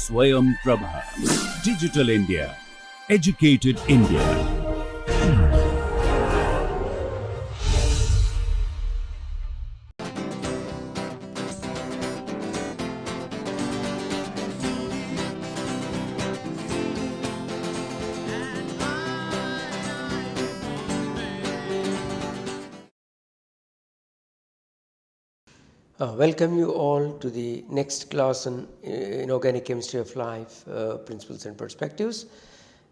Swayam Prabha. Digital India. Educated India. Welcome you all to the next class on Inorganic Chemistry of Life, Principles and Perspectives.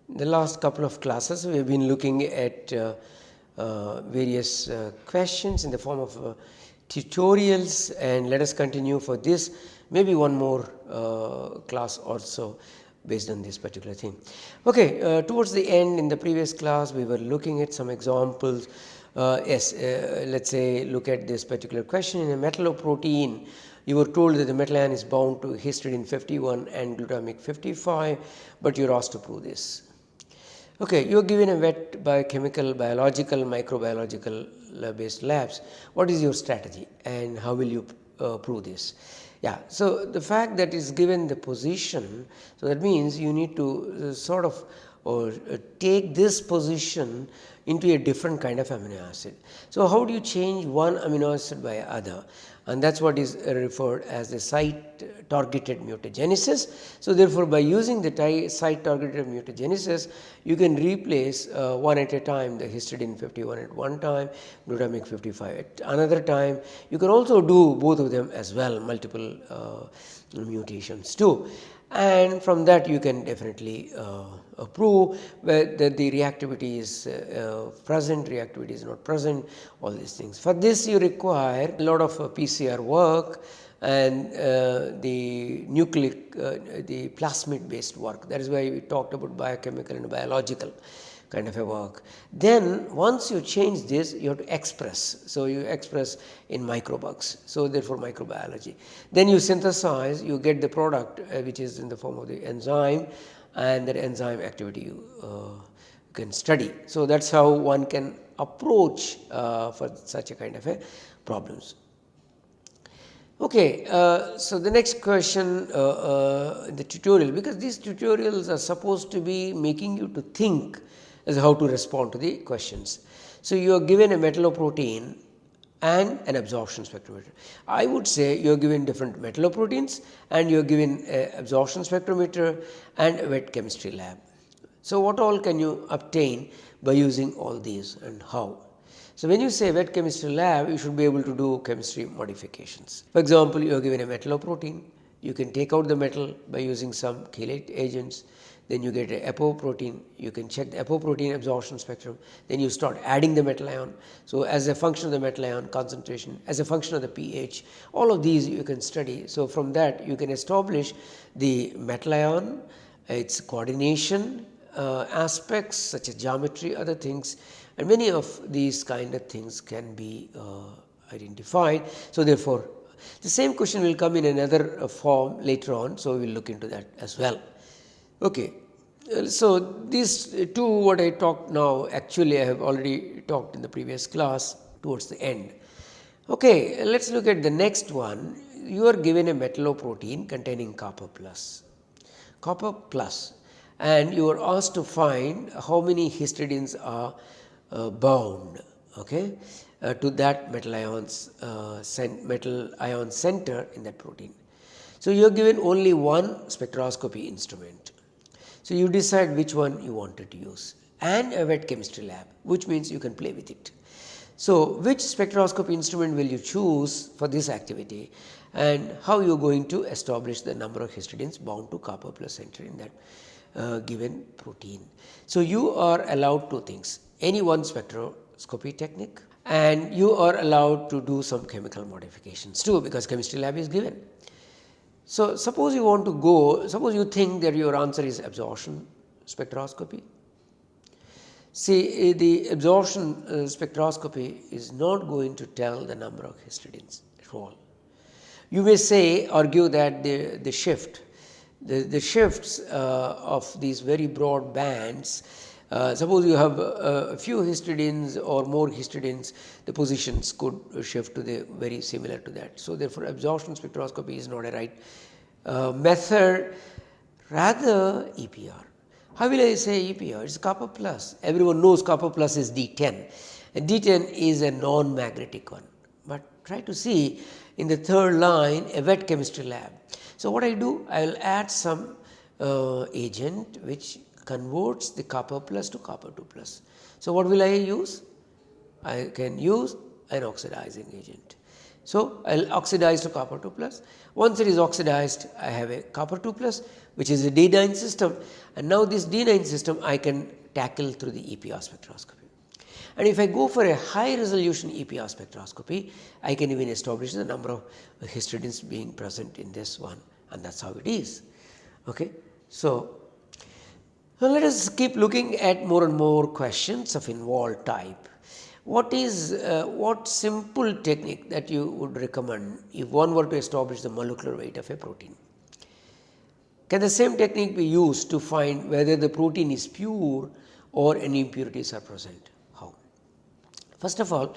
In the last couple of classes, we have been looking at various questions in the form of tutorials, and let us continue for this, maybe one more class also based on this particular thing. Okay, towards the end in the previous class, we were looking at some examples. Let's say look at this particular question. In a metalloprotein, you were told that the metal ion is bound to histidine 51 and glutamic 55, but you are asked to prove this. Okay, you are given a wet biochemical, biological, microbiological based labs. What is your strategy and how will you prove this? Yeah, so the fact that is given the position, so that means you need to sort of take this position into a different kind of amino acid. So how do you change one amino acid by other? And that is what is referred as the site targeted mutagenesis. So therefore, by using the site targeted mutagenesis, you can replace one at a time, the histidine 51 at one time, glutamic 55 at another time. You can also do both of them as well, multiple mutations too. And from that you can definitely prove whether the reactivity is present, reactivity is not present, all these things. For this you require a lot of PCR work and the nucleic, the plasmid based work. That is why we talked about biochemical and biological kind of a work. Then once you change this, you have to express. So you express in microbugs. So therefore microbiology. Then you synthesize, you get the product which is in the form of the enzyme, and that enzyme activity you can study. So that's how one can approach for such a kind of a problems. Okay, so the next question, the tutorial, because these tutorials are supposed to be making you to think as how to respond to the questions. So you are given a metalloprotein and an absorption spectrometer. I would say you are given different metalloproteins and you are given an absorption spectrometer and a wet chemistry lab. So what all can you obtain by using all these and how? So when you say wet chemistry lab, you should be able to do chemistry modifications. For example, you are given a metalloprotein. You can take out the metal by using some chelate agents. Then you get an apoprotein, you can check the apoprotein absorption spectrum, then you start adding the metal ion. So as a function of the metal ion concentration, as a function of the pH, all of these you can study. So from that you can establish the metal ion, its coordination aspects such as geometry, other things, and many of these kind of things can be identified. So therefore, the same question will come in another form later on, so we will look into that as well. Okay, so these two what I talked now, actually I have already talked in the previous class towards the end. Okay, let us look at the next one. You are given a metalloprotein containing copper plus, and you are asked to find how many histidines are bound, okay, to that metal ion center in that protein. So you are given only one spectroscopy instrument. So you decide which one you wanted to use, and a wet chemistry lab, which means you can play with it. So which spectroscopy instrument will you choose for this activity, and how you are going to establish the number of histidines bound to copper plus center in that given protein. So you are allowed two things, any one spectroscopy technique, and you are allowed to do some chemical modifications too, because chemistry lab is given. So suppose you want to go, suppose you think that your answer is absorption spectroscopy. See, the absorption spectroscopy is not going to tell the number of histidines at all. You may say, argue that the shifts of these very broad bands, suppose you have a few histidines or more histidines, the positions could shift to the very similar to that. So therefore, absorption spectroscopy is not a right method rather EPR. How will I say EPR? It's copper plus. Everyone knows copper plus is D10. And D10 is a non-magnetic one. But try to see in the third line a wet chemistry lab. So what I do, I will add some agent which converts the copper plus to copper 2 plus. So what will I use? I can use an oxidizing agent. So I will oxidize to copper 2 plus. Once it is oxidized, I have a copper 2 plus, which is a D9 system, and now this D9 system I can tackle through the EPR spectroscopy. And if I go for a high resolution EPR spectroscopy, I can even establish the number of histidines being present in this one, and that's how it is. Okay. So let us keep looking at more and more questions of involved type. What simple technique that you would recommend if one were to establish the molecular weight of a protein? Can the same technique be used to find whether the protein is pure or any impurities are present? How? First of all,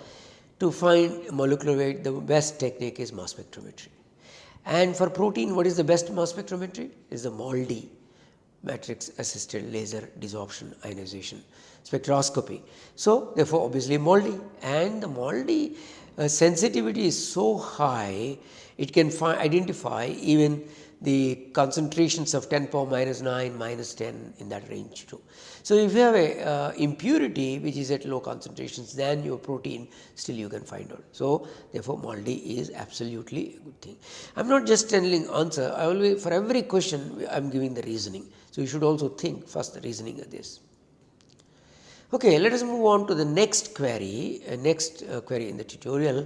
to find molecular weight, the best technique is mass spectrometry. And for protein, what is the best mass spectrometry? Is the MALDI, matrix assisted laser desorption ionization spectroscopy. So therefore, obviously MALDI, and the MALDI sensitivity is so high, it can identify even the concentrations of 10 power minus 9, minus 10 in that range too. So if you have a impurity which is at low concentrations than your protein, still you can find out. So therefore MALDI is absolutely a good thing. I am not just telling answer, I always, for every question I am giving the reasoning. So you should also think first the reasoning of this. Okay, let us move on to the next query, query in the tutorial.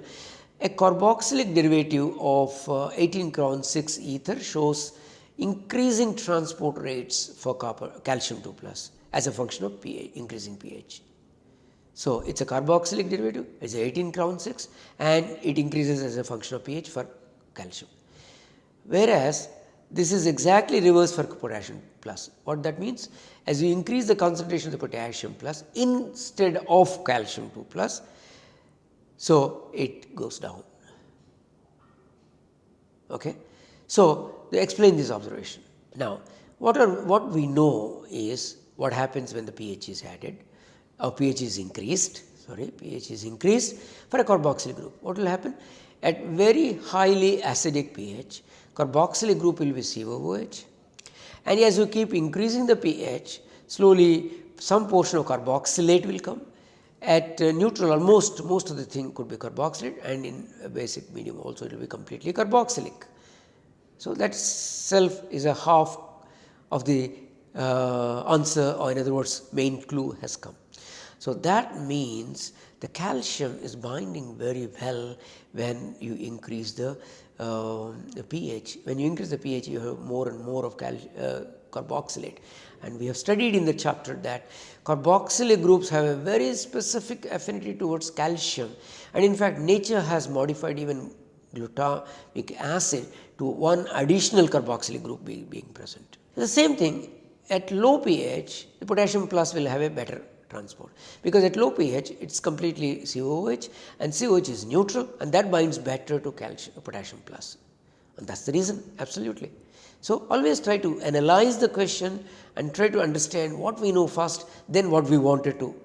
A carboxylic derivative of 18 crown 6 ether shows increasing transport rates for calcium 2 plus as a function of pH, increasing pH. So it's a carboxylic derivative, it's 18 crown 6, and it increases as a function of pH for calcium. Whereas this is exactly reverse for potassium plus. What that means? As you increase the concentration of the potassium plus instead of calcium 2 plus, so it goes down. Okay. So they explain this observation. Now, what we know is what happens when the pH is added, or pH is increased. pH is increased for a carboxylic group. What will happen? At very highly acidic pH, carboxylic group will be COOH, and as you keep increasing the pH, slowly some portion of carboxylate will come. At neutral, most of the thing could be carboxylate, and in a basic medium also it will be completely carboxylic. So that self is a half of the answer, or in other words main clue has come. So that means the calcium is binding very well when you increase the pH. When you increase the pH, you have more and more of carboxylate. And we have studied in the chapter that carboxylic groups have a very specific affinity towards calcium, and in fact nature has modified even glutamic acid to one additional carboxylic group being present. The same thing at low pH, the potassium plus will have a better transport, because at low pH it is completely COOH, and COOH is neutral, and that binds better to potassium plus, and that is the reason absolutely. So always try to analyze the question and try to understand what we know first, then what we wanted to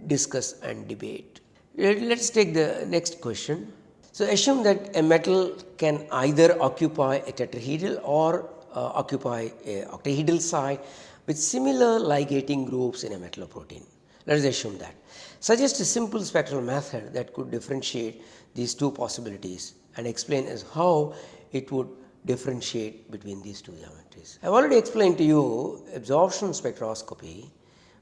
discuss and debate. Let us take the next question. So assume that a metal can either occupy a tetrahedral or occupy a octahedral site with similar ligating groups in a metalloprotein. Let us assume that. Suggest a simple spectral method that could differentiate these two possibilities and explain as how it would differentiate between these two geometries. I have already explained to you absorption spectroscopy,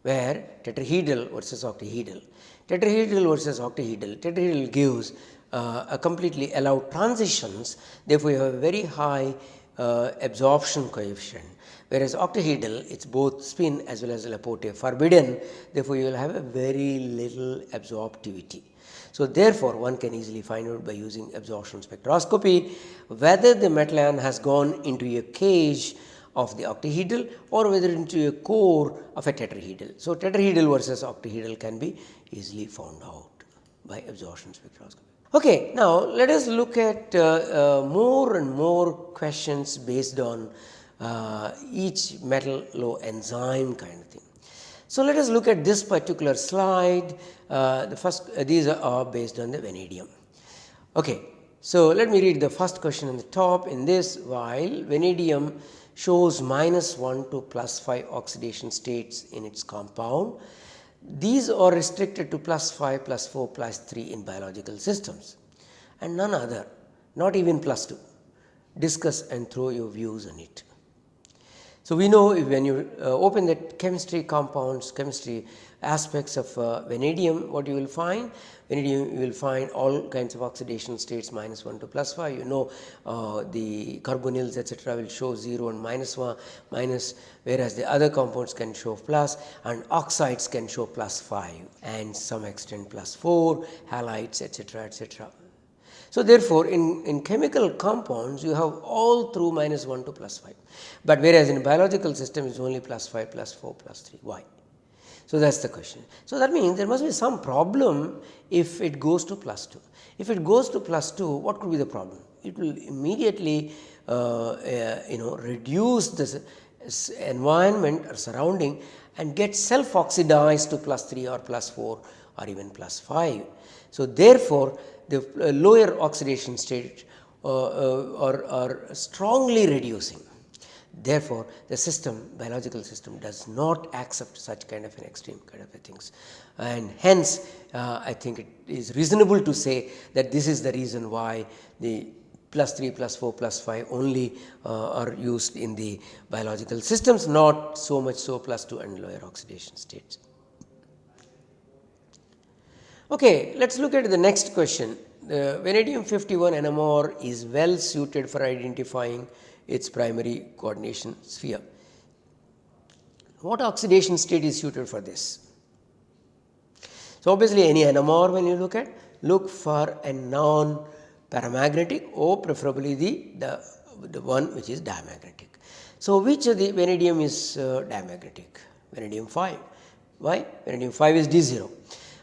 where tetrahedral versus octahedral. Tetrahedral versus octahedral. Tetrahedral gives a completely allowed transitions, therefore you have a very high absorption coefficient, whereas octahedral it's both spin as well as Laporte forbidden, therefore you will have a very little absorptivity. So therefore one can easily find out by using absorption spectroscopy whether the metal ion has gone into a cage of the octahedral or whether into a core of a tetrahedral. So tetrahedral versus octahedral can be easily found out by absorption spectroscopy. Okay, now let us look at more and more questions based on each metalloenzyme kind of thing. So let us look at this particular slide. The first, these are based on the vanadium. Okay, so let me read the first question on the top. In this, while vanadium shows -1 to +5 oxidation states in its compound, these are restricted to +5, +4, +3 in biological systems and none other, not even +2. Discuss and throw your views on it. So, we know if when you open the chemistry compounds, chemistry aspects of vanadium, what you will find? Vanadium, you will find all kinds of oxidation states -1 to +5. You know the carbonyls etc. will show 0 and -1, minus, whereas the other compounds can show plus, and oxides can show +5 and some extent +4, halides etc. etc. So, therefore, in chemical compounds you have all through -1 to +5, but whereas in biological system it is only +5, +4, +3. Why? So, that is the question. So, that means there must be some problem if it goes to +2. If it goes to +2, what could be the problem? It will immediately reduce this environment or surrounding and get self oxidized to +3 or +4 or even +5. So, therefore, the lower oxidation state are strongly reducing. Therefore, the system, biological system does not accept such kind of an extreme kind of things, and hence I think it is reasonable to say that this is the reason why the +3, +4, +5 only are used in the biological systems, not so much so +2 and lower oxidation states. Okay, let us look at the next question. The vanadium 51 NMR is well suited for identifying its primary coordination sphere. What oxidation state is suited for this? So, obviously any NMR when you look for a non-paramagnetic or preferably the one which is diamagnetic. So, which of the vanadium is diamagnetic? Vanadium 5. Why? Vanadium 5 is D0.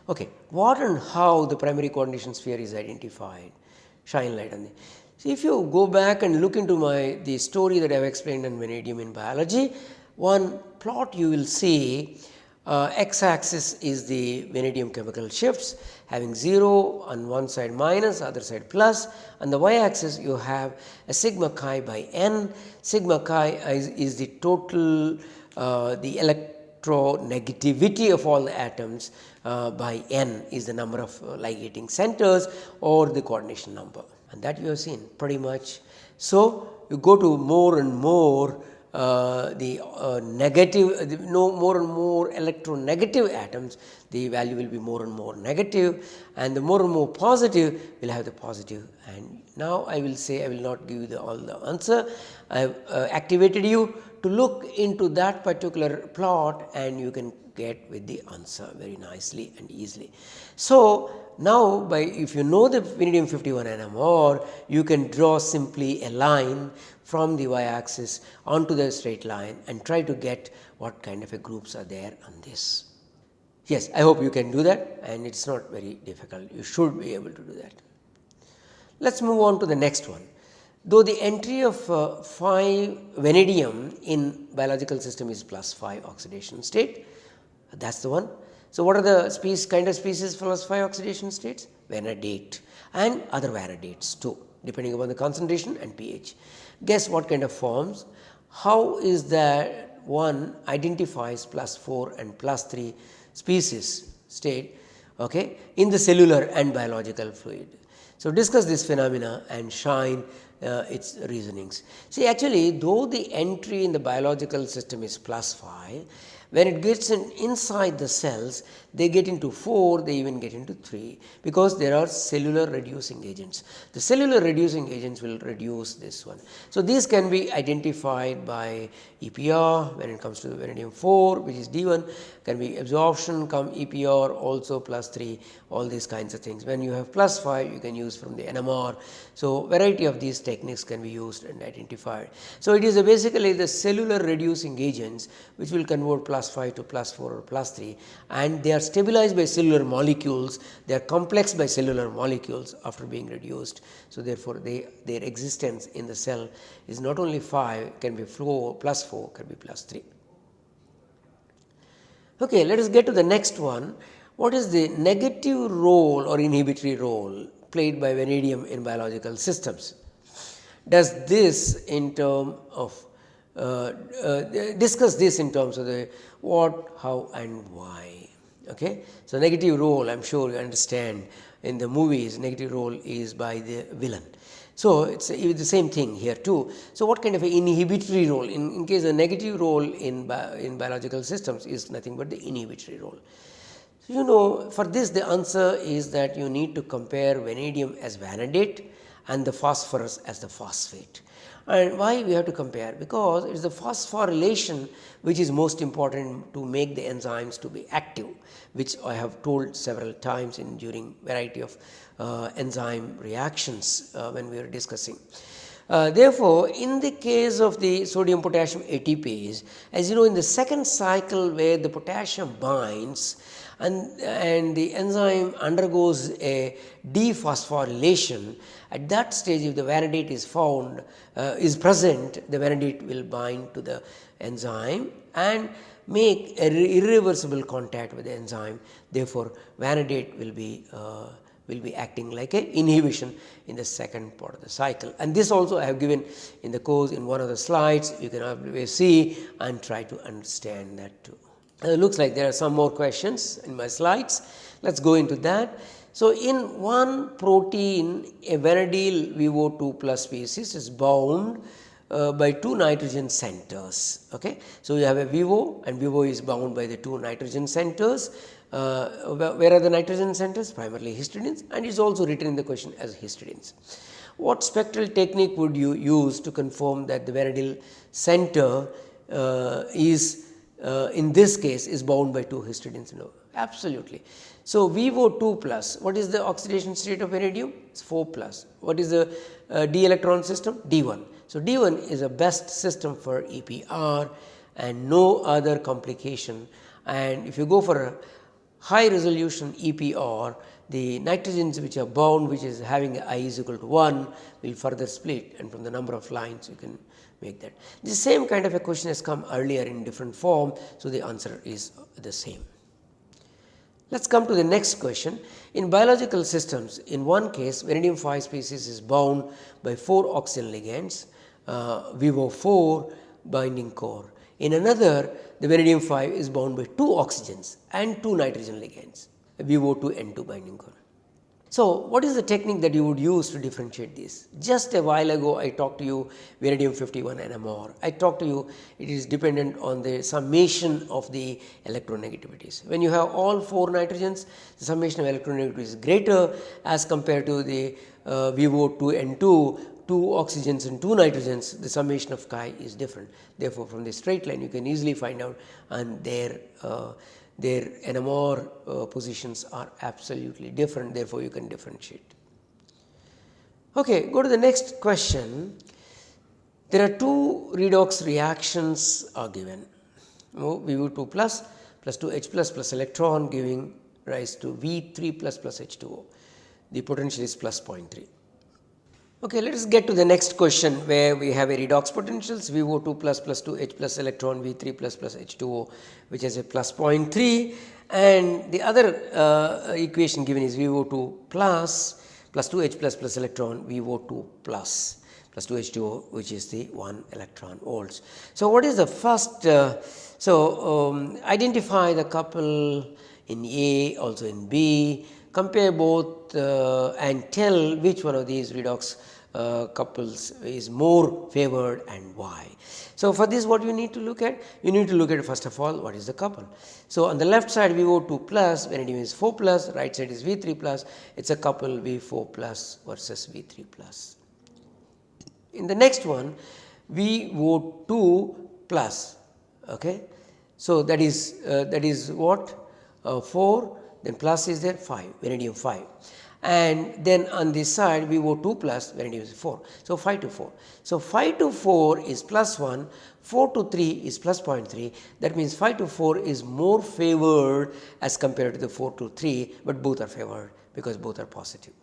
Okay, what and how the primary coordination sphere is identified? Shine light on it. See, if you go back and look into the story that I have explained on vanadium in biology, one plot you will see x axis is the vanadium chemical shifts having 0 on one side minus, other side plus, on the y axis you have a sigma chi by n. Sigma chi is the total the electronegativity of all the atoms by n is the number of ligating centers or the coordination number, and that you have seen pretty much. So, you go to more and more negative, more and more electronegative atoms, the value will be more and more negative, and the more and more positive will have the positive. And now I will say, I will not give you all the answer. I have activated you to look into that particular plot, and you can get with the answer very nicely and easily. So, now if you know the vanadium 51 NMR, you can draw simply a line from the y axis onto the straight line and try to get what kind of a groups are there on this. Yes, I hope you can do that, and it is not very difficult. You should be able to do that. Let us move on to the next one. Though the entry of 5 vanadium in biological system is +5 oxidation state, that is the one. So, what are the kind of species +5 oxidation states? Vanadate and other vanadates too, depending upon the concentration and pH. Guess what kind of forms? How is that one identifies +4 and +3 species state, okay, in the cellular and biological fluid? So, discuss this phenomena and shine its reasonings. See, actually, though the entry in the biological system is +5, when it gets inside the cells, they get into 4, they even get into 3, because there are cellular reducing agents. The cellular reducing agents will reduce this one. So, these can be identified by EPR when it comes to vanadium 4, which is D1, can be absorption come EPR also +3, all these kinds of things. When you have +5, you can use from the NMR. So, variety of these techniques can be used and identified. So, it is basically the cellular reducing agents which will convert +5 +5 to +4 or +3, and they are stabilized by cellular molecules, they are complex by cellular molecules after being reduced. So, therefore, their existence in the cell is not only 5, can be +4, can be +3. Okay, let us get to the next one. What is the negative role or inhibitory role played by vanadium in biological systems? Does this in terms of discuss this in terms of the what, how and why. Okay. So, negative role, I am sure you understand, in the movies negative role is by the villain. So, it is the same thing here too. So, what kind of an inhibitory role in case a negative role in biological systems is nothing but the inhibitory role. So, you know, for this the answer is that you need to compare vanadium as vanadate and the phosphorus as the phosphate. And why we have to compare? Because it is the phosphorylation which is most important to make the enzymes to be active, which I have told several times during variety of enzyme reactions when we were discussing. Therefore, in the case of the sodium potassium ATPase, as you know, in the second cycle where the potassium binds and the enzyme undergoes a dephosphorylation, at that stage if the vanadate is found is present, the vanadate will bind to the enzyme and make a irreversible contact with the enzyme. Therefore, vanadate will be acting like an inhibition in the second part of the cycle. And this also I have given in the course in one of the slides. You can always see and try to understand that too. Looks like there are some more questions in my slides. Let us go into that. So, in one protein, a vanadyl VO2 plus species is bound by 2 nitrogen centers. Okay. So, you have a VO and VO is bound by the 2 nitrogen centers. Where are the nitrogen centers? Primarily histidines, and it is also written in the question as histidines. What spectral technique would you use to confirm that the vanadyl center is in this case is bound by 2 histidines? No, absolutely. So, VO2 plus, what is the oxidation state of vanadium? It is 4 plus. What is the d electron system? D1. So, D1 is the best system for EPR and no other complication. And if you go for a high resolution EPR, the nitrogens which are bound, which is having I is equal to 1, will further split, and from the number of lines you can make that. The same kind of a question has come earlier in different form. So, the answer is the same. Let us come to the next question. In biological systems, in one case vanadium 5 species is bound by 4 oxygen ligands, VO4 binding core. In another, the vanadium 5 is bound by 2 oxygens and 2 nitrogen ligands, VO2 and 2 binding core. So, what is the technique that you would use to differentiate this? Just a while ago I talked to you vanadium 51 NMR. I talked to you it is dependent on the summation of the electronegativities. When you have all 4 nitrogens, the summation of electronegativity is greater as compared to the VO2 and 2 oxygens and 2 nitrogens, the summation of chi is different. Therefore, from the straight line you can easily find out, and their NMR positions are absolutely different. Therefore, you can differentiate. Okay, go to the next question. There are 2 redox reactions are given. VO2 plus 2H plus electron giving rise to V3 plus H2O. The potential is plus 0.3. Okay, let us get to the next question where we have a redox potentials VO2 plus 2H plus electron V3 plus H2O, which has a plus 0.3, and the other equation given is VO2 plus 2H plus electron VO2 plus 2H2O, which is the 1 electron volts. So, what is the first? Identify the couple in A, also in B, compare both and tell which one of these redox couples is more favored and why. So, for this what you need to look at? You need to look at first of all what is the couple. So, on the left side VO2 plus, vanadium is 4 plus, right side is V3 plus, it is a couple V4 plus versus V3 plus. In the next one VO2 plus, okay. So, that is what 4, then plus is there 5, vanadium 5, and then on this side VO2 plus vanadium is 4. So 5 to 4. So 5 to 4 is plus 1, 4 to 3 is plus 0.3. That means 5 to 4 is more favored as compared to the 4 to 3, but both are favored because both are positive.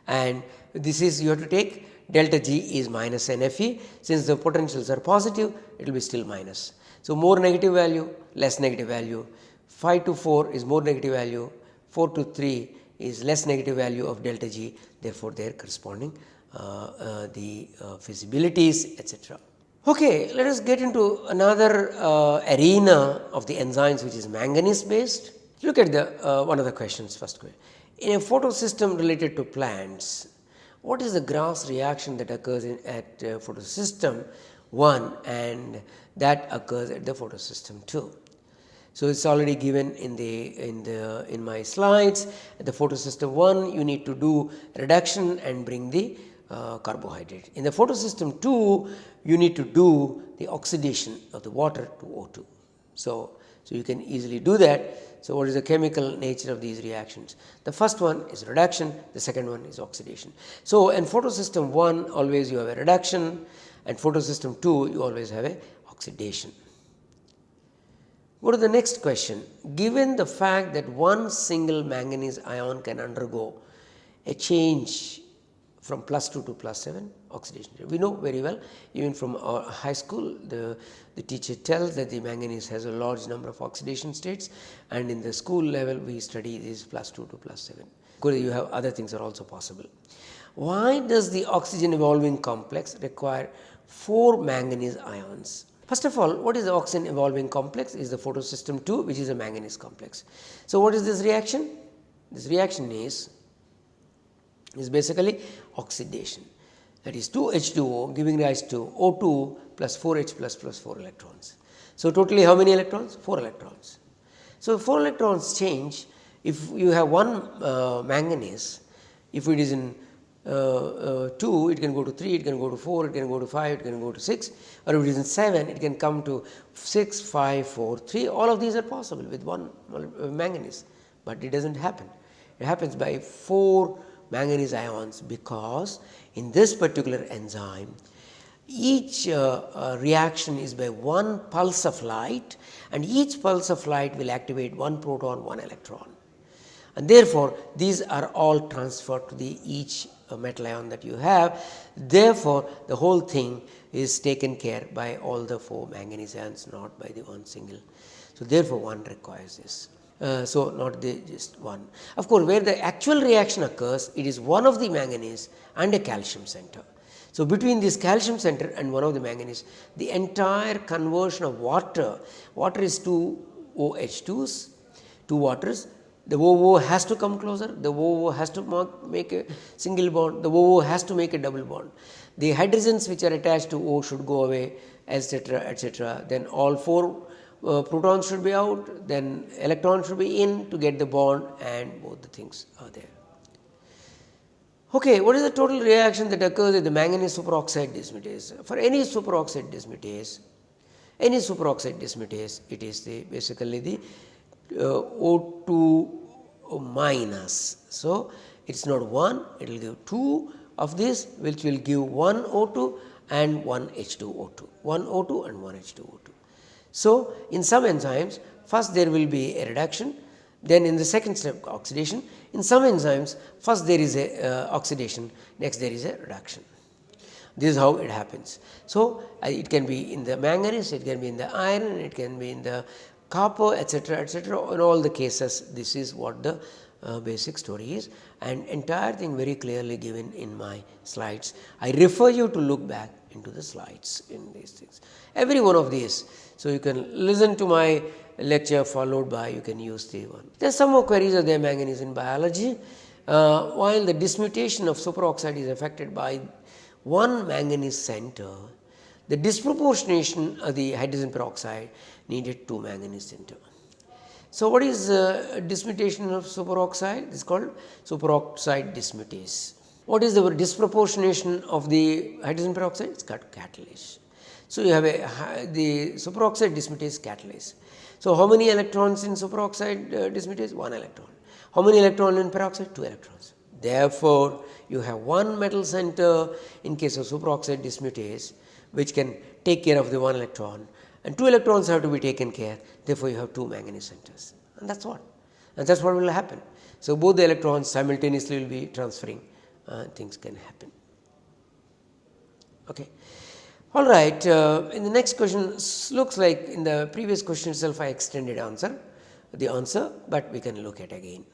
And this is, you have to take delta G is minus NFE. Since the potentials are positive, it will be still minus. So more negative value, less negative value. 5 to 4 is more negative value, 4 to 3 is less negative value of delta G, therefore their corresponding feasibilities, etc. Okay, let us get into another arena of the enzymes, which is manganese based. Look at the one of the questions, first question. In a photosystem related to plants, what is the gross reaction that occurs at photosystem 1 and that occurs at the photosystem 2? So it's already given in my slides. At the photosystem 1, you need to do reduction and bring the carbohydrate. In the photosystem 2, you need to do the oxidation of the water to O2. So you can easily do that. So what is the chemical nature of these reactions? The first one is reduction, the second one is oxidation. So in photosystem 1, always you have a reduction, and photosystem 2, you always have a oxidation. Go to the next question. Given the fact that one single manganese ion can undergo a change from plus 2 to plus 7 oxidation, we know very well, even from our high school, the teacher tells that the manganese has a large number of oxidation states, and in the school level we study this plus 2 to plus 7. Of course, you have other things are also possible. Why does the oxygen evolving complex require 4 manganese ions? First of all, what is the oxygen evolving complex? Is the photosystem 2, which is a manganese complex. So what is this reaction? This reaction is basically oxidation. That is 2H2O giving rise to O2 plus 4H plus 4 electrons. So totally how many electrons? 4 electrons. So 4 electrons change. If you have one manganese, if it is in 2, it can go to 3, it can go to 4, it can go to 5, it can go to 6, or if it is in 7, it can come to 6, 5, 4, 3. All of these are possible with one manganese, but it does not happen. It happens by 4 manganese ions, because in this particular enzyme, each reaction is by one pulse of light, and each pulse of light will activate one proton, one electron. And therefore, these are all transferred to the each metal ion that you have. Therefore, the whole thing is taken care by all the 4 manganese ions, not by the one single. So therefore, one requires this. So not just one. Of course, where the actual reaction occurs, it is one of the manganese and a calcium center. So between this calcium center and one of the manganese, the entire conversion of water is 2 OH2s, 2 waters. The OO has to come closer, the OO has to make a single bond, the OO has to make a double bond. The hydrogens which are attached to O should go away, etc., etc. Then all 4 protons should be out, then electrons should be in to get the bond, and both the things are there. Okay, what is the total reaction that occurs at the manganese superoxide dismutase? For any superoxide dismutase, it is basically the O2 minus. So it is not 1, it will give 2 of this, which will give 1 O2 and 1 H2O2, 1 O2 and 1 H2O2. So in some enzymes, first there will be a reduction, then in the second step oxidation. In some enzymes, first there is a oxidation, next there is a reduction. This is how it happens. So it can be in the manganese, it can be in the iron, it can be in the copper, etc., etc. In all the cases, this is what the basic story is, and entire thing very clearly given in my slides. I refer you to look back into the slides in these things. Every one of these. So you can listen to my lecture followed by, you can use the one. There are some more queries of the manganese in biology. While the dismutation of superoxide is affected by one manganese center, the disproportionation of the hydrogen peroxide needed 2 manganese center. So what is dismutation of superoxide? It is called superoxide dismutase. What is the disproportionation of the hydrogen peroxide? It is called catalase. So you have the superoxide dismutase catalase. So how many electrons in superoxide dismutase? 1 electron. How many electrons in peroxide? 2 electrons. Therefore, you have one metal center in case of superoxide dismutase, which can take care of the one electron, and two electrons have to be taken care. Therefore, you have two manganese centers, and that's what. And that's what will happen. So, both the electrons simultaneously will be transferring, things can happen. Okay. All right. In the next question, looks like in the previous question itself I extended the answer, but we can look at again.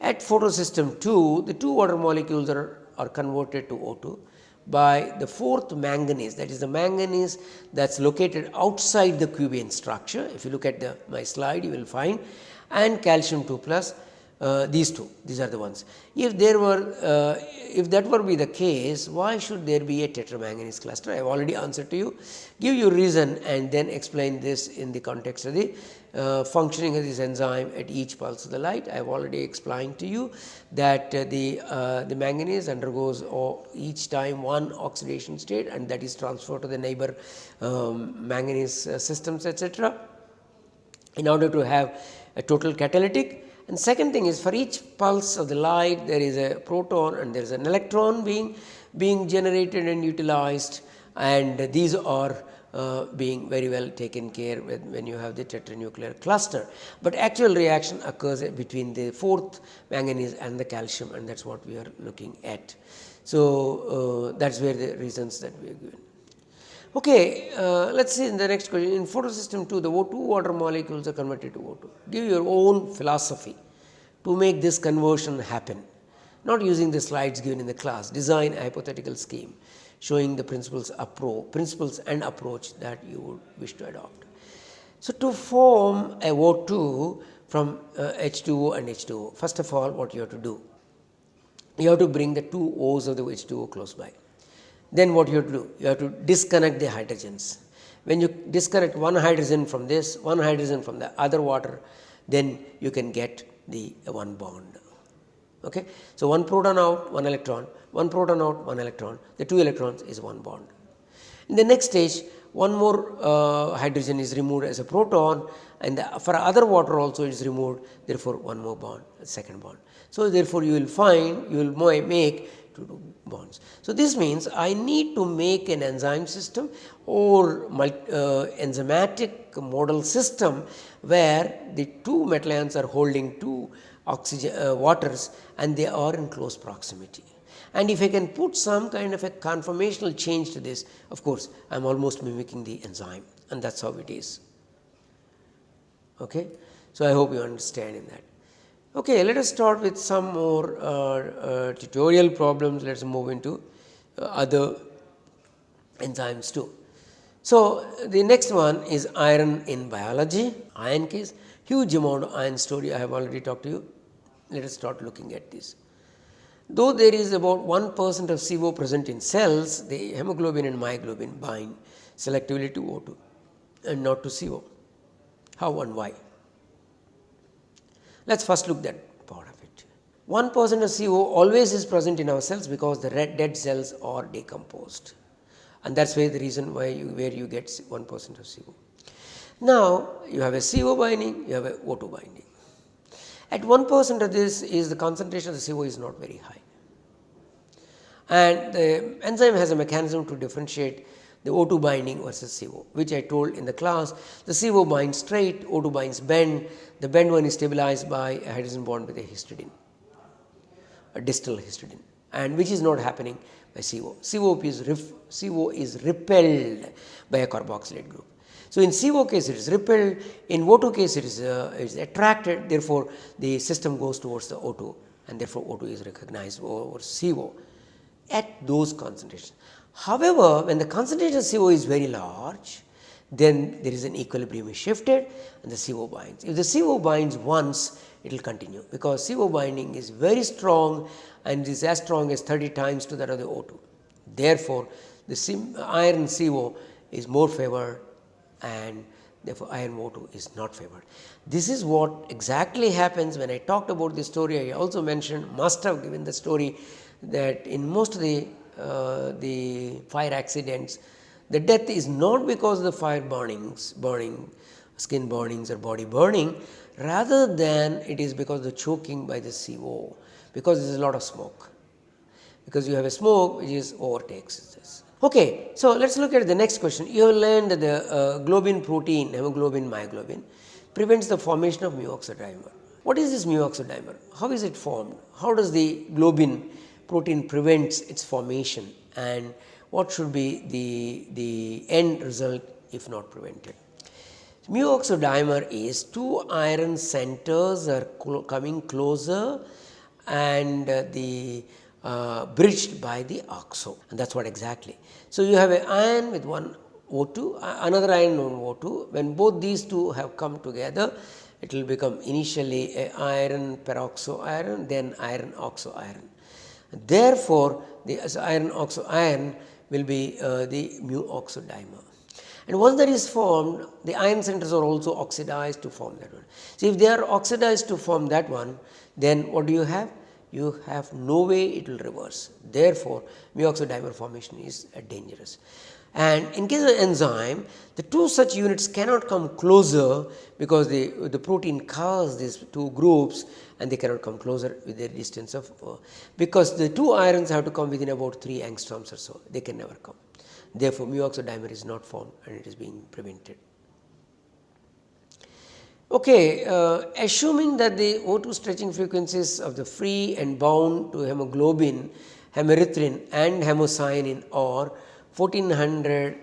At photosystem 2, the two water molecules are converted to O2 by the fourth manganese, that is the manganese that is located outside the cubian structure. If you look at my slide, you will find, and calcium 2 plus, these are the ones. If that were be the case, why should there be a tetramanganese cluster? I have already answered to you. Give you reason and then explain this in the context of the functioning of this enzyme at each pulse of the light. I have already explained to you that the manganese undergoes each time one oxidation state, and that is transferred to the neighbor manganese systems, etc., in order to have a total catalytic. And second thing is, for each pulse of the light there is a proton and there is an electron being generated and utilized, and these are being very well taken care with when you have the tetranuclear cluster. But actual reaction occurs between the fourth manganese and the calcium, and that is what we are looking at. So, that is where the reasons that we are given. Okay, let us see in the next question. In photosystem 2, the O2 water molecules are converted to O2. Give your own philosophy to make this conversion happen, not using the slides given in the class. Design a hypothetical scheme showing the principles and approach that you would wish to adopt. So, to form a O2 from H2O and H2O, first of all, what you have to do? You have to bring the two O's of the H2O close by. Then what you have to do? You have to disconnect the hydrogens. When you disconnect one hydrogen from this, one hydrogen from the other water, then you can get the one bond. Okay? So, one proton out, one electron, one proton out, one electron, the two electrons is one bond. In the next stage, one more hydrogen is removed as a proton, and for other water also it is removed, therefore one more bond, second bond. So, therefore, you will make two bonds. So, this means I need to make an enzyme system or enzymatic model system where the two metal ions are holding two oxygen waters and they are in close proximity. And if I can put some kind of a conformational change to this, of course, I am almost mimicking the enzyme, and that is how it is. Okay? So, I hope you understand in that. Okay, let us start with some more tutorial problems. Let us move into other enzymes too. So, the next one is iron in biology. Iron case, huge amount of iron story I have already talked to you. Let us start looking at this. Though there is about 1% of CO present in cells, the hemoglobin and myoglobin bind selectively to O2 and not to CO. How and why? Let us first look at that part of it. 1% of CO always is present in our cells because the dead cells are decomposed, and that is where the reason where you get 1% of CO. Now, you have a CO binding, you have a O2 binding. At 1% of this is the concentration of the CO is not very high, and the enzyme has a mechanism to differentiate the O2 binding versus CO, which I told in the class. The CO binds straight, O2 binds bend. The bend one is stabilized by a hydrogen bond with a histidine, a distal histidine, and which is not happening by CO. CO is repelled by a carboxylate group. So, in CO case it is repelled, in O2 case it is attracted, therefore, the system goes towards the O2, and therefore, O2 is recognized over CO at those concentrations. However, when the concentration of CO is very large, then there is an equilibrium is shifted and the CO binds. If the CO binds once, it will continue, because CO binding is very strong and is as strong as 30 times to that of the O2. Therefore, the iron CO is more favored, and therefore, iron O2 is not favored. This is what exactly happens when I talked about this story. I also mentioned, must have given the story, that in most of the fire accidents, the death is not because of the fire burning, skin burnings or body burning, rather than it is because of the choking by the CO, because there is a lot of smoke, because you have a smoke which is overtakes this. Okay, so let us look at the next question. You have learned that the globin protein, hemoglobin, myoglobin, prevents the formation of mu-oxodimer. What is this mu-oxodimer? How is it formed? How does the globin protein prevents its formation, and what should be the end result if not prevented? Mu-oxodimer is two iron centers are coming closer and bridged by the oxo, and that is what exactly. So, you have an iron with one O2, another iron on O2. When both these two have come together, it will become initially a iron peroxo iron, then iron oxo iron. Therefore, the iron oxo iron will be the mu-oxodimer. And once that is formed, the iron centers are also oxidized to form that one. So, if they are oxidized to form that one, then what do you have? You have no way it will reverse. Therefore, mu-oxodimer formation is dangerous. And in case of enzyme, the two such units cannot come closer because the protein covers these two groups and they cannot come closer with their distance of because the two irons have to come within about 3 angstroms or so, they can never come. Therefore, mu-oxodimer is not formed and it is being prevented. Okay, assuming that the O2 stretching frequencies of the free and bound to hemoglobin, hemerythrin and hemocyanin are 1400,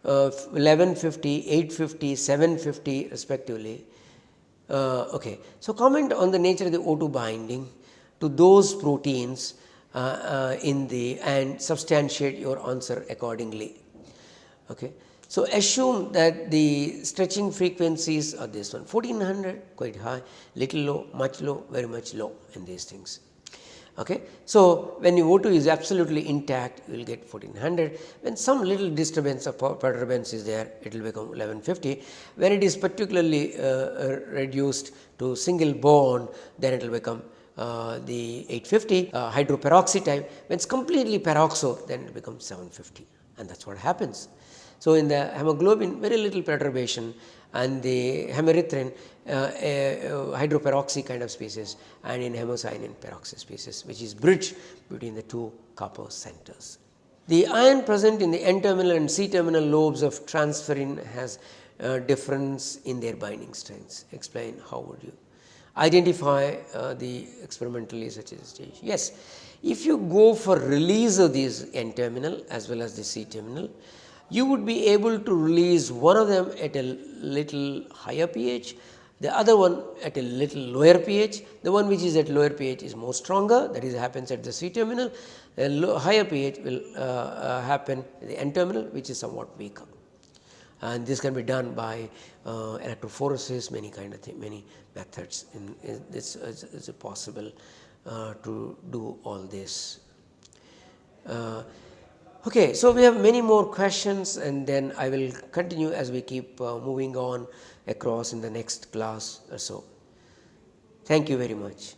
1150, 850, 750 respectively. Okay. So, comment on the nature of the O2 binding to those proteins and substantiate your answer accordingly. Okay. So, assume that the stretching frequencies are this one 1400 quite high, little low, much low, very much low in these things. Okay. So, when your O2 is absolutely intact, you will get 1400. When some little disturbance or perturbance is there, it will become 1150. When it is particularly reduced to single bond, then it will become the 850 hydroperoxy type. When it is completely peroxo, then it becomes 750, and that is what happens. So, in the hemoglobin, very little perturbation, and the hemerythrin hydroperoxy kind of species, and in hemocyanin peroxy species, which is bridge between the two copper centers. The iron present in the N-terminal and C-terminal lobes of transferrin has difference in their binding strengths. Explain how would you identify the experimentally such as stage. Yes, if you go for release of these N-terminal as well as the C-terminal, you would be able to release one of them at a little higher pH, the other one at a little lower pH. The one which is at lower pH is more stronger, that is happens at the C-terminal. The higher pH will happen at the N-terminal, which is somewhat weaker. And this can be done by electrophoresis, many kind of thing, many methods. This is possible to do all this. Okay, so we have many more questions, and then I will continue as we keep moving on across in the next class or so. Thank you very much.